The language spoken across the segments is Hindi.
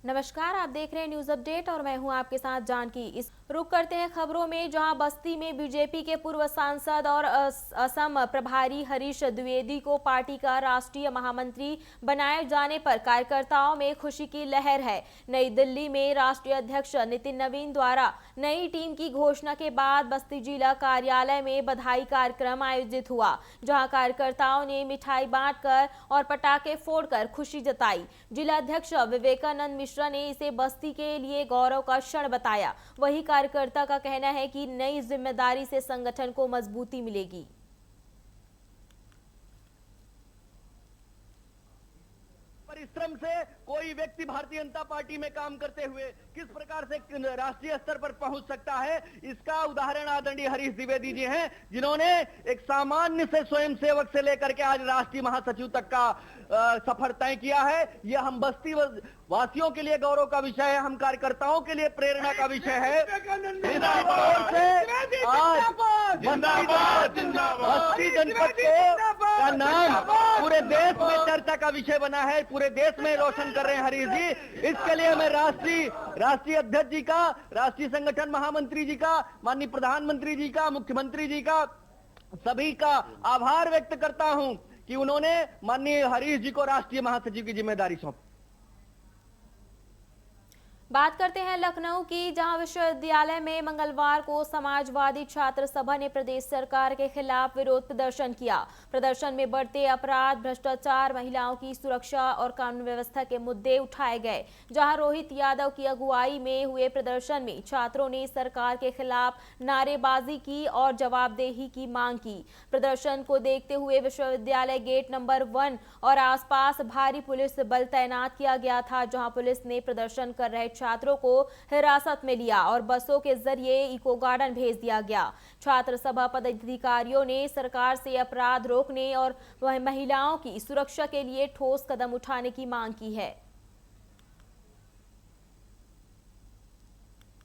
नमस्कार, आप देख रहे हैं न्यूज अपडेट और मैं हूं आपके साथ जानकी। इस रुक करते हैं खबरों में, जहां बस्ती में बीजेपी के पूर्व सांसद और असम प्रभारी हरीश द्विवेदी को पार्टी का राष्ट्रीय महामंत्री बनाए जाने पर कार्यकर्ताओं में खुशी की लहर है। नई दिल्ली में राष्ट्रीय अध्यक्ष नितिन नवीन द्वारा नई टीम की घोषणा के बाद बस्ती जिला कार्यालय में बधाई कार्यक्रम आयोजित हुआ, जहां कार्यकर्ताओं ने मिठाई बांटकर और पटाखे फोड़कर खुशी जताई। जिला अध्यक्ष विवेकानंद मिश्रा ने इसे बस्ती के लिए गौरव का क्षण बताया। वही कार्यकर्ता का कहना है कि नई जिम्मेदारी से संगठन को मजबूती मिलेगी। परिश्रम से कोई व्यक्ति भारतीय जनता पार्टी में काम करते हुए किस प्रकार से राष्ट्रीय स्तर पर पहुंच सकता है, इसका उदाहरण आदरणीय हरीश द्विवेदी जी हैं, जिन्होंने एक सामान्य से स्वयं सेवक से लेकर के आज राष्ट्रीय महासचिव तक का सफर तय किया है। यह हम बस्ती वासियों के लिए गौरव का विषय है, हम कार्यकर्ताओं के लिए प्रेरणा का विषय है। आज बस्ती जनपद का नाम पूरे देश में चर्चा का विषय बना है, पूरे देश में रोशन कर रहे हैं हरीश जी। इसके लिए मैं राष्ट्रीय अध्यक्ष जी का, राष्ट्रीय संगठन महामंत्री जी का, माननीय प्रधानमंत्री जी का, मुख्यमंत्री जी का, सभी का आभार व्यक्त करता हूं कि उन्होंने माननीय हरीश जी को राष्ट्रीय महासचिव की जिम्मेदारी सौंपी। बात करते हैं लखनऊ की, जहां विश्वविद्यालय में मंगलवार को समाजवादी छात्र सभा ने प्रदेश सरकार के खिलाफ विरोध प्रदर्शन किया। प्रदर्शन में बढ़ते अपराध, भ्रष्टाचार, महिलाओं की सुरक्षा और कानून व्यवस्था के मुद्दे उठाए गए। जहां रोहित यादव की अगुवाई में हुए प्रदर्शन में छात्रों ने सरकार के खिलाफ नारेबाजी की और जवाबदेही की मांग की। प्रदर्शन को देखते हुए विश्वविद्यालय गेट नंबर 1 और आसपास भारी पुलिस बल तैनात किया गया था, जहां पुलिस ने प्रदर्शन कर रहे छात्रों को हिरासत में लिया और बसों के जरिए इको गार्डन भेज दिया गया। छात्र सभा पदाधिकारियों ने सरकार से अपराध रोकने और महिलाओं की सुरक्षा के लिए ठोस कदम उठाने की मांग की है।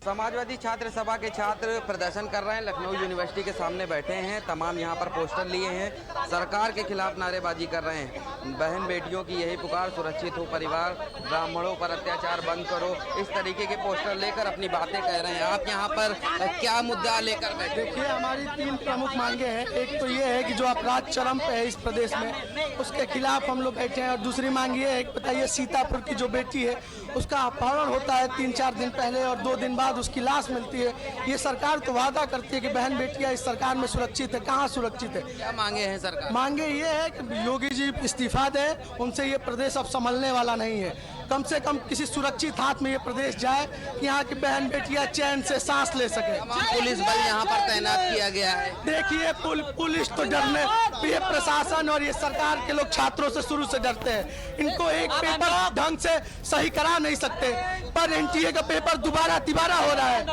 समाजवादी छात्र सभा के छात्र प्रदर्शन कर रहे हैं, लखनऊ यूनिवर्सिटी के सामने बैठे हैं, तमाम यहां पर पोस्टर लिए हैं, सरकार के खिलाफ नारेबाजी कर रहे हैं। बहन बेटियों की यही पुकार, सुरक्षित हो परिवार, ब्राह्मणों पर अत्याचार बंद करो, इस तरीके के पोस्टर लेकर अपनी बातें कह रहे हैं। आप यहां पर क्या मुद्दा लेकर बैठे? देखिए, हमारी 3 प्रमुख मांगे हैं। एक तो ये है कि जो अपराध चरम पे है इस प्रदेश में, उसके खिलाफ हम लोग बैठे हैं। और दूसरी मांग ये है, बताइए, सीतापुर की जो बेटी है उसका अपहरण होता है 3-4 दिन पहले और 2 दिन बाद उसकी लाश मिलती है। ये सरकार तो वादा करती है कि बहन बेटियां इस सरकार में सुरक्षित है, कहाँ सुरक्षित है? क्या मांगे हैं सरकार? मांगे ये है कि योगी जी इस्तीफा दें, उनसे ये प्रदेश अब संभलने वाला नहीं है। कम से कम किसी सुरक्षित हाथ में ये प्रदेश जाए कि यहाँ की बहन बेटियां चैन से सांस ले सके। पुलिस बल यहाँ पर तैनात किया गया है। देखिए, पुलिस तो डरने, ये प्रशासन और ये सरकार के लोग छात्रों से शुरू से डरते हैं। इनको एक पेपर ढंग से सही करा नहीं सकते, पर एनटीए का पेपर तिबारा हो रहा है।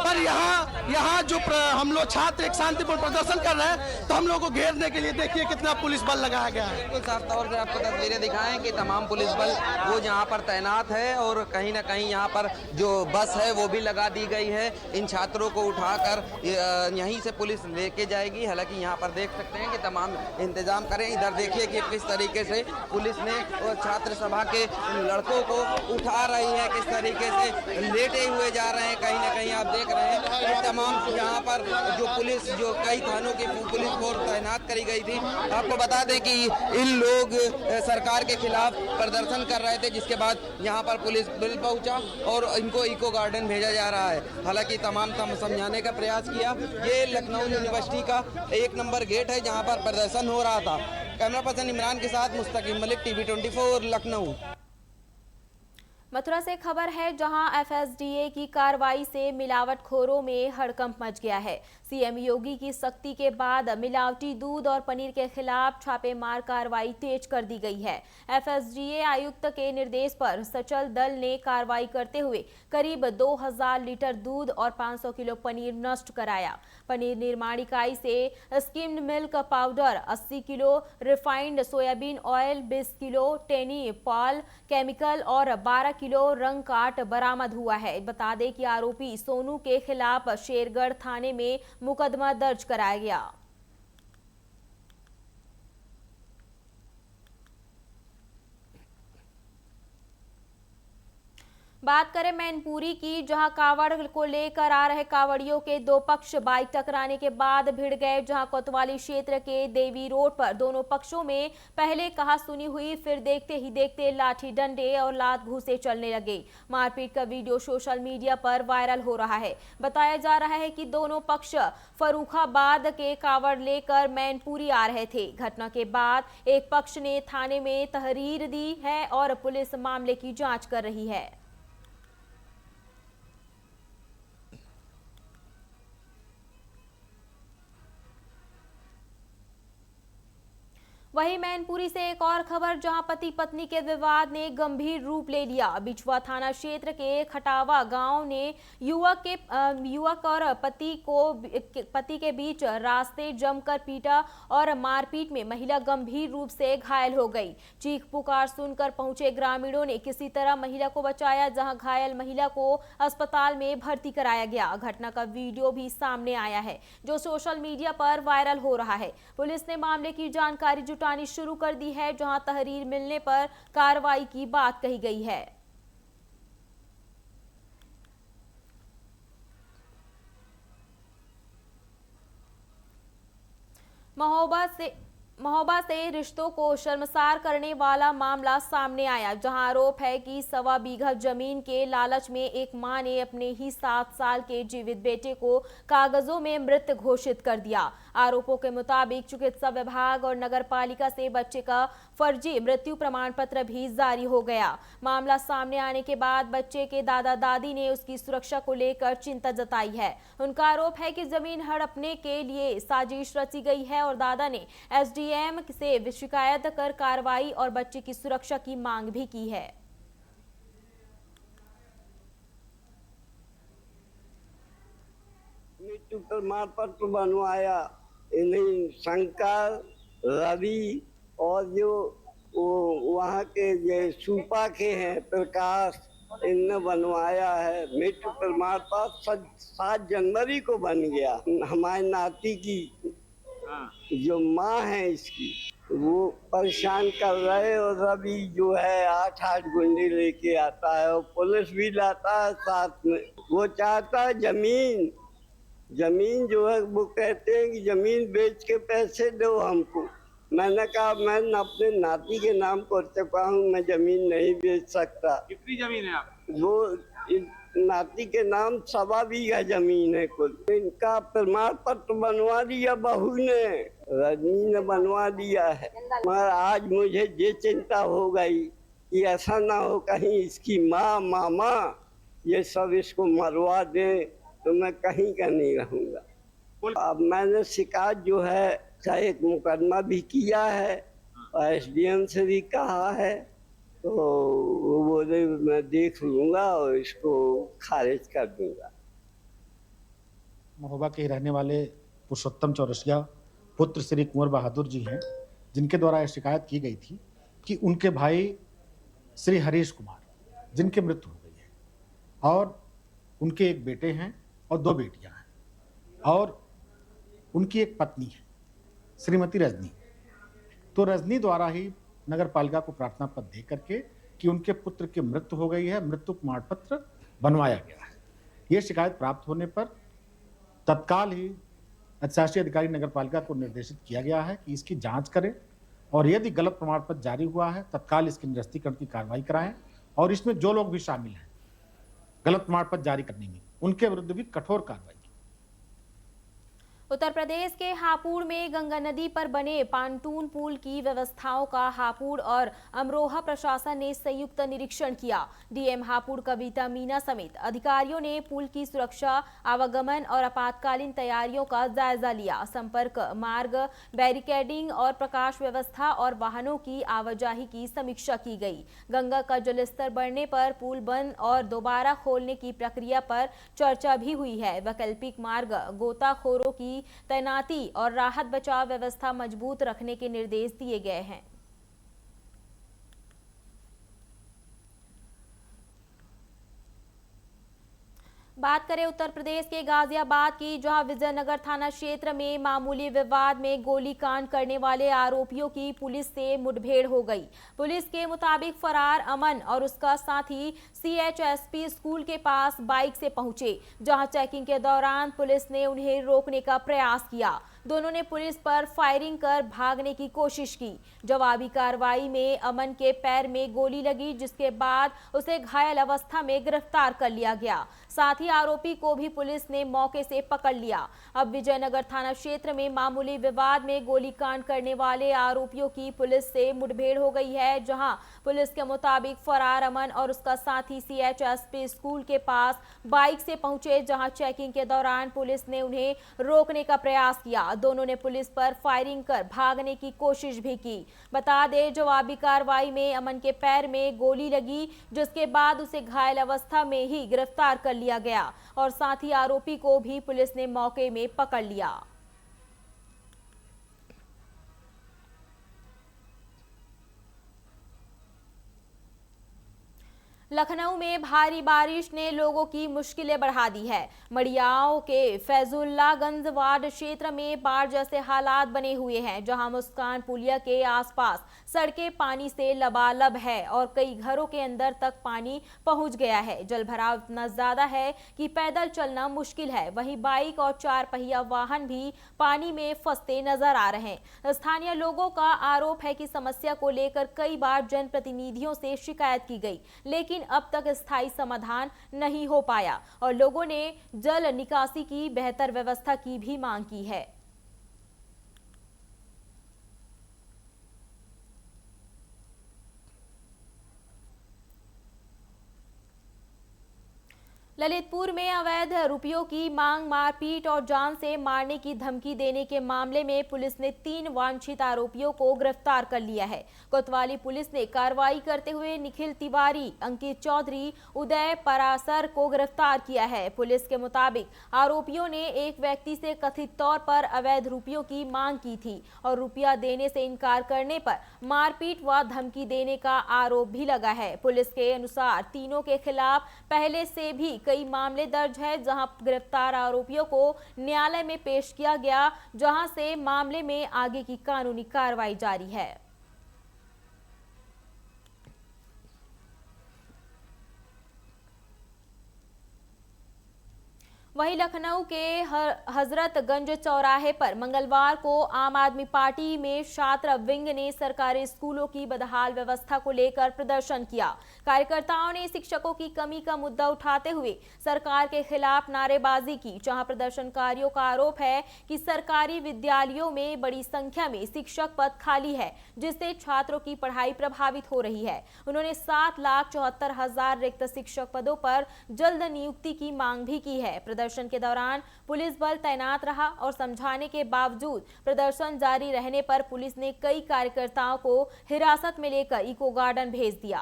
पर यहाँ जो हम लोग छात्र एक शांतिपूर्ण प्रदर्शन कर रहे हैं, तो हम लोग को घेरने के लिए देखिए कितना पुलिस बल लगाया गया है। बिल्कुल साफ तौर से आपको तस्वीरें दिखाएं कि तमाम पुलिस बल वो यहाँ पर तैनात है और कहीं ना कहीं यहाँ पर जो बस है वो भी लगा दी गई है। इन छात्रों को उठाकर यहीं से पुलिस लेके जाएगी। हालांकि यहाँ पर देख सकते हैं कि तमाम इंतजाम करें। इधर देखिए कि किस तरीके से पुलिस ने छात्र सभा के लड़कों को उठा रही है, किस तरीके से लेटे हुए जा रहे हैं। कहीं ना कहीं आप देख रहे हैं कि तमाम यहाँ पर जो पुलिस, जो कई थानों की पुलिस फोर्स तैनात करी गई थी। आपको बता दें कि इन लोग सरकार के खिलाफ प्रदर्शन कर रहे थे, जिसके बाद यहाँ पर पुलिस बल पहुंचा और इनको इको गार्डन भेजा जा रहा है। हालांकि तमाम समझाने का प्रयास किया। ये लखनऊ यूनिवर्सिटी का 1 नंबर गेट है जहाँ पर प्रदर्शन हो रहा था। कैमरा पर्सन इमरान के साथ मुस्तकीम मलिक, टीवी 24 लखनऊ। मथुरा से खबर है, जहां एफएसडीए की कार्रवाई से मिलावटखोरों में हड़कंप मच गया है। सीएम योगी की सख्ती के बाद मिलावटी दूध और पनीर के खिलाफ छापेमार कार्रवाई तेज कर दी गई है। एफएसडीए आयुक्त के निर्देश पर सचल दल ने कार्रवाई करते हुए करीब 2000 लीटर दूध और 500 किलो पनीर नष्ट कराया। पनीर निर्माण इकाई से skimmed milk powder, 80 kilo refined soybean oil, 20 kilo Tinopal chemical और 12 किलो रंग काट बरामद हुआ है। बता दें कि आरोपी सोनू के खिलाफ शेरगढ़ थाने में मुकदमा दर्ज कराया गया। बात करें मैनपुरी की, जहां कावड़ को लेकर आ रहे कावड़ियों के दो पक्ष बाइक टकराने के बाद भिड़ गए। जहां कोतवाली क्षेत्र के देवी रोड पर दोनों पक्षों में पहले कहा सुनी हुई, फिर देखते ही देखते लाठी डंडे और लात घूंसे चलने लगे। मारपीट का वीडियो सोशल मीडिया पर वायरल हो रहा है। बताया जा रहा है कि दोनों पक्ष फर्रुखाबाद के कावड़ लेकर मैनपुरी आ रहे थे। घटना के बाद एक पक्ष ने थाने में तहरीर दी है और पुलिस मामले की जांच कर रही है। वहीं मैनपुरी से एक और खबर, जहां पति पत्नी के विवाद ने गंभीर रूप ले लिया। बिछुआ थाना क्षेत्र के खटावा गांव ने युवक और पति के बीच रास्ते जमकर पीटा और मारपीट में महिला गंभीर रूप से घायल हो गई। चीख पुकार सुनकर पहुंचे ग्रामीणों ने किसी तरह महिला को बचाया, जहां घायल महिला को अस्पताल में भर्ती कराया गया। घटना का वीडियो भी सामने आया है, जो सोशल मीडिया पर वायरल हो रहा है। पुलिस ने मामले की जानकारी जुटानी शुरू कर दी है, जहां तहरीर मिलने पर कार्रवाई की बात कही गई है। महोबा से रिश्तों को शर्मसार करने वाला मामला सामने आया, जहां आरोप है कि 1.25 बीघा जमीन के लालच में एक मां ने अपने ही 7 साल के जीवित बेटे को कागजों में मृत घोषित कर दिया। आरोपों के मुताबिक चिकित्सा विभाग और नगर पालिका से बच्चे का फर्जी मृत्यु प्रमाण पत्र भी जारी हो गया। मामला सामने आने के बाद बच्चे के दादा दादी ने उसकी सुरक्षा को लेकर चिंता जताई है। उनका आरोप है कि जमीन हड़पने के लिए साजिश रची गई है और दादा ने एसडीएम से शिकायत कर कार्रवाई और बच्चे की सुरक्षा की मांग भी की है। मृत्यु प्रमाण पत्र बनवाया इन्हीं शंकर, रवि और जो वहाँ के जो सूपा के हैं प्रकाश, इनने बनवाया है। मृत्यु प्रमाण पत्र 7 जनवरी को बन गया। हमारे नाती की जो माँ है इसकी, वो परेशान कर रहे, और रवि जो है 8 गुंडे लेके आता है और पुलिस भी लाता है साथ में। वो चाहता है जमीन जो है, वो कहते हैं कि जमीन बेच के पैसे दो हमको। मैंने कहा मैं अपने नाती के नाम कर चुका हूँ, मैं जमीन नहीं बेच सकता। कितनी जमीन है आप? वो नाती के नाम 1.25 बीघा जमीन है कुल। इनका प्रमाण पत्र बनवा दिया बहू ने, रजनी ने बनवा दिया है। मगर आज मुझे ये चिंता हो गई कि ऐसा ना हो कहीं इसकी माँ मामा ये सब इसको मरवा दे, तो मैं कहीं का नहीं रहूँगा। अब मैंने शिकायत जो है चाहे एक मुकदमा भी किया है और एसडीएम से भी कहा है, तो वो बोले मैं देख लूँगा और इसको खारिज कर दूँगा। महोबा के रहने वाले पुरुषोत्तम चौरसिया पुत्र श्री कुंवर बहादुर जी हैं, जिनके द्वारा यह शिकायत की गई थी कि उनके भाई श्री हरीश कुमार, जिनकी मृत्यु हो गई है, और उनके एक बेटे हैं और 2 बेटियां हैं, और उनकी एक पत्नी है श्रीमती रजनी। तो रजनी द्वारा ही नगर पालिका को प्रार्थना पत्र दे करके कि उनके पुत्र की मृत्यु हो गई है, मृत्यु प्रमाण पत्र बनवाया गया है। ये शिकायत प्राप्त होने पर तत्काल ही अधिशासी अधिकारी नगर पालिका को निर्देशित किया गया है कि इसकी जांच करें और यदि गलत प्रमाण पत्र जारी हुआ है तत्काल इसके निरस्तीकरण की कार्रवाई कराएं, और इसमें जो लोग भी शामिल हैं गलत प्रमाण पत्र जारी करने में, उनके विरुद्ध भी कठोर कार्रवाई। उत्तर प्रदेश के हापुड़ में गंगा नदी पर बने पांटून पुल की व्यवस्थाओं का हापुड़ और अमरोहा प्रशासन ने संयुक्त निरीक्षण किया। डीएम हापुड़ कविता मीना समेत अधिकारियों ने पुल की सुरक्षा, आवागमन और आपातकालीन तैयारियों का जायजा लिया। संपर्क मार्ग, बैरिकेडिंग और प्रकाश व्यवस्था और वाहनों की आवाजाही की समीक्षा की गई। गंगा का जलस्तर बढ़ने पर पुल बंद और दोबारा खोलने की प्रक्रिया पर चर्चा भी हुई है। वैकल्पिक मार्ग, गोताखोरों की तैनाती और राहत बचाव व्यवस्था मजबूत रखने के निर्देश दिए गए हैं। बात करें उत्तर प्रदेश के गाजियाबाद की, जहां विजयनगर थाना क्षेत्र में मामूली विवाद में गोलीकांड करने वाले आरोपियों की पुलिस से मुठभेड़ हो गई। पुलिस के मुताबिक फरार अमन और उसका साथी CHSP स्कूल के पास बाइक से पहुंचे, जहां चेकिंग के दौरान पुलिस ने उन्हें रोकने का प्रयास किया। दोनों ने पुलिस पर फायरिंग कर भागने की कोशिश की। जवाबी कार्रवाई में अमन के पैर में गोली लगी, जिसके बाद उसे घायल अवस्था में गिरफ्तार कर लिया गया। साथ ही आरोपी को भी पुलिस ने मौके से पकड़ लिया। अब विजयनगर थाना क्षेत्र में मामूली विवाद में गोलीकांड करने वाले आरोपियों की पुलिस से मुठभेड़ हो गई है, जहां पुलिस के मुताबिक फरार अमन और उसका साथी CHSP स्कूल के पास बाइक से पहुंचे, जहां चेकिंग के दौरान पुलिस ने उन्हें रोकने का प्रयास किया। दोनों ने पुलिस पर फायरिंग कर भागने की कोशिश भी की। बता दें, जवाबी कार्रवाई में अमन के पैर में गोली लगी, जिसके बाद उसे घायल अवस्था में ही गिरफ्तार कर लिया गया और साथ ही आरोपी को भी पुलिस ने मौके में पकड़ लिया। लखनऊ में भारी बारिश ने लोगों की मुश्किलें बढ़ा दी है। मड़ियाओं के फैजुल्लागंज वार्ड क्षेत्र में बाढ़ जैसे हालात बने हुए हैं, जहां मुस्कान पुलिया के आसपास सड़कें पानी से लबालब है और कई घरों के अंदर तक पानी पहुंच गया है। जलभराव इतना ज्यादा है कि पैदल चलना मुश्किल है। वहीं बाइक और 4 पहिया वाहन भी पानी में फंसते नजर आ रहे हैं। स्थानीय लोगों का आरोप है कि समस्या को लेकर कई बार जनप्रतिनिधियों से शिकायत की गई, लेकिन अब तक स्थायी समाधान नहीं हो पाया और लोगों ने जल निकासी की बेहतर व्यवस्था की भी मांग की है। ललितपुर में अवैध रुपयों की मांग, मारपीट और जान से मारने की धमकी देने के मामले में पुलिस ने 3 वांछित आरोपियों को गिरफ्तार कर लिया है। कोतवाली पुलिस ने कार्रवाई करते हुए निखिल तिवारी, अंकित चौधरी, उदय परासर को गिरफ्तार किया है। पुलिस के मुताबिक आरोपियों ने एक व्यक्ति से कथित तौर पर अवैध रुपयों की मांग की थी और रुपया देने से इनकार करने पर मारपीट व धमकी देने का आरोप भी लगा है। पुलिस के अनुसार तीनों के खिलाफ पहले से भी कई मामले दर्ज है, जहां गिरफ्तार आरोपियों को न्यायालय में पेश किया गया, जहां से मामले में आगे की कानूनी कार्रवाई जारी है। वहीं लखनऊ के हजरतगंज चौराहे पर मंगलवार को आम आदमी पार्टी में छात्र विंग ने सरकारी स्कूलों की बदहाल व्यवस्था को लेकर प्रदर्शन किया। कार्यकर्ताओं ने शिक्षकों की कमी का मुद्दा उठाते हुए सरकार के खिलाफ नारेबाजी की, जहां प्रदर्शनकारियों का आरोप है कि सरकारी विद्यालयों में बड़ी संख्या में शिक्षक पद खाली है, जिससे छात्रों की पढ़ाई प्रभावित हो रही है। उन्होंने 7,74,000 रिक्त शिक्षक पदों पर जल्द नियुक्ति की मांग भी की है। प्रदर्शन के दौरान पुलिस बल तैनात रहा और समझाने के बावजूद प्रदर्शन जारी रहने पर पुलिस ने कई कार्यकर्ताओं को हिरासत में लेकर इको गार्डन भेज दिया।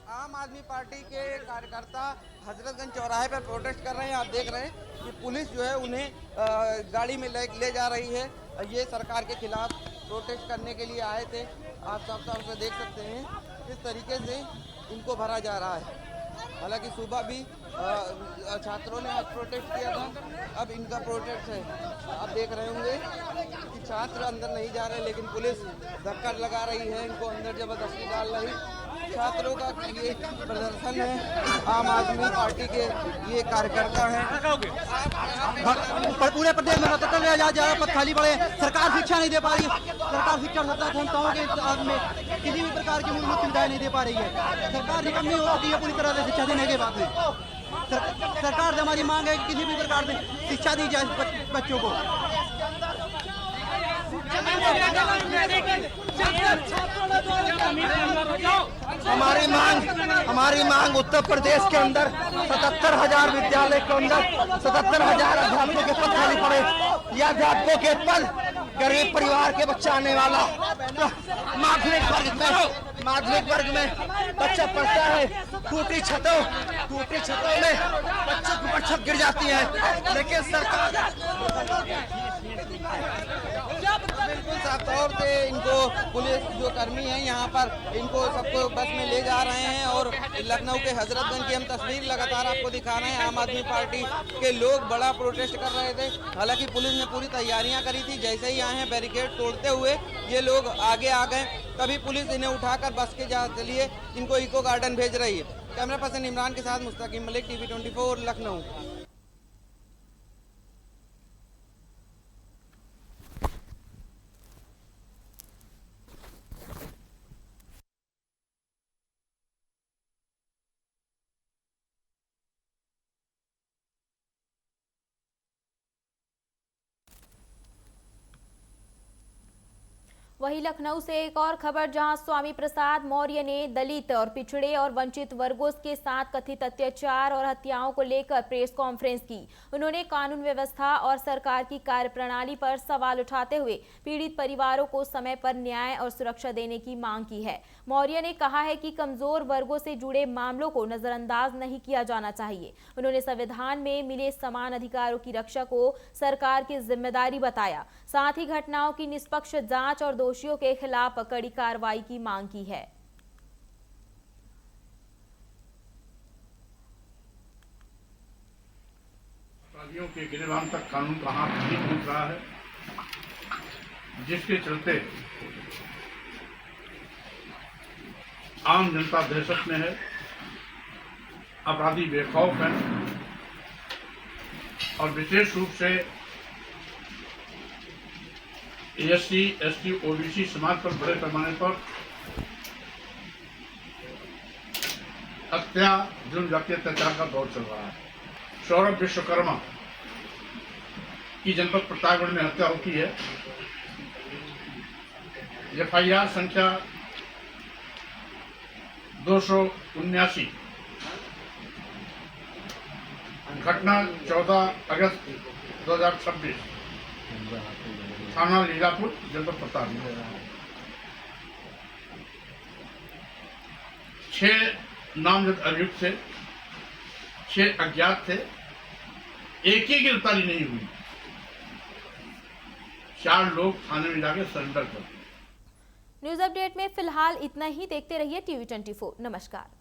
आम आदमी पार्टी के कार्यकर्ता हजरतगंज चौराहे पर प्रोटेस्ट कर रहे हैं। आप देख रहे हैं कि पुलिस जो है उन्हें गाड़ी में ले जा रही है। ये सरकार के खिलाफ प्रोटेस्ट करने के लिए आए थे। आप साफ से देख सकते हैं किस तरीके से इनको भरा जा रहा है। हालांकि सुबह भी छात्रों ने आज प्रोटेस्ट किया था, अब इनका प्रोटेस्ट है। आप देख रहे होंगे कि छात्र अंदर नहीं जा रहे, लेकिन पुलिस धक्का लगा रही है, इनको अंदर जबरदस्ती डाल रही। छात्रों का ये प्रदर्शन है। आम आदमी पार्टी के ये कार्यकर्ता हैं। पूरे प्रदेश में ज्यादा पद खाली पड़े, सरकार शिक्षा नहीं दे पा रही है। सरकार शिक्षा संस्थाओं के में किसी भी प्रकार की मूलभूत सुविधाएं नहीं दे पा रही है। सरकार निकम्मी हो चुकी है पूरी तरह से शिक्षा देने के बाद में। सरकार से हमारी मांग है कि किसी भी प्रकार से शिक्षा दी जाए बच्चों को। हमारी मांग उत्तर प्रदेश के अंदर 77,000 विद्यालय के अंदर 77,000 अध्यापकों के पद खाली पड़े। या अध्यापकों के पद गरीब परिवार के बच्चा आने वाला माध्यमिक वर्ग में बच्चा पढ़ता है, टूटी छतों में बच्चों की छत गिर जाती है। लेकिन सरकार बिल्कुल साफ तौर से इनको पुलिस जो कर्मी हैं यहाँ पर इनको सबको बस में ले जा रहे हैं। और लखनऊ के हजरतगंज की हम तस्वीर लगातार आपको दिखा रहे हैं। आम आदमी पार्टी के लोग बड़ा प्रोटेस्ट कर रहे थे, हालांकि पुलिस ने पूरी तैयारियां करी थी। जैसे ही आए हैं बैरिकेड तोड़ते हुए ये लोग आगे आ गए, तभी पुलिस इन्हें उठाकर बस के लिए इनको इको गार्डन भेज रही है। कैमरा पर्सन इमरान के साथ मुस्तकीम मलिक, TV 24 लखनऊ। वहीं लखनऊ से एक और खबर, जहां स्वामी प्रसाद मौर्य ने दलित और पिछड़े और वंचित वर्गों के साथ कथित अत्याचार और हत्याओं को लेकर प्रेस कॉन्फ्रेंस की। उन्होंने कानून व्यवस्था और सरकार की कार्यप्रणाली पर सवाल उठाते हुए पीड़ित परिवारों को समय पर न्याय और सुरक्षा देने की मांग की है। मौर्य ने कहा है कि कमजोर वर्गों से जुड़े मामलों को नजरअंदाज नहीं किया जाना चाहिए। उन्होंने संविधान में मिले समान अधिकारों की रक्षा को सरकार की जिम्मेदारी बताया। साथ ही घटनाओं की निष्पक्ष जांच और दोषियों के खिलाफ कड़ी कार्रवाई की मांग की है। अपराधियों के गिरबान तक कानून का हाथ नहीं पहुंच रहा है, जिसके चलते आम जनता दहशत में है, अपराधी बेखौफ हैं और विशेष रूप से SC, ST, OBC समाज पर बड़े पैमाने पर हत्या, जुल्म, जातीय अत्याचार का दौर चल रहा है। सौरभ विश्वकर्मा की जनपद प्रतापगढ़ में हत्या होती है। FIR संख्या 279, घटना 14 अगस्त 2026, थाना लीलापुर, जनपद प्रतापगढ़। 6 नामजद अभियुक्त थे, 6 अज्ञात थे, एक ही गिरफ्तारी नहीं हुई। 4 लोग थाने में जाके सरेंडर कर दिए। न्यूज अपडेट में फिलहाल इतना ही। देखते रहिए TV 24। नमस्कार।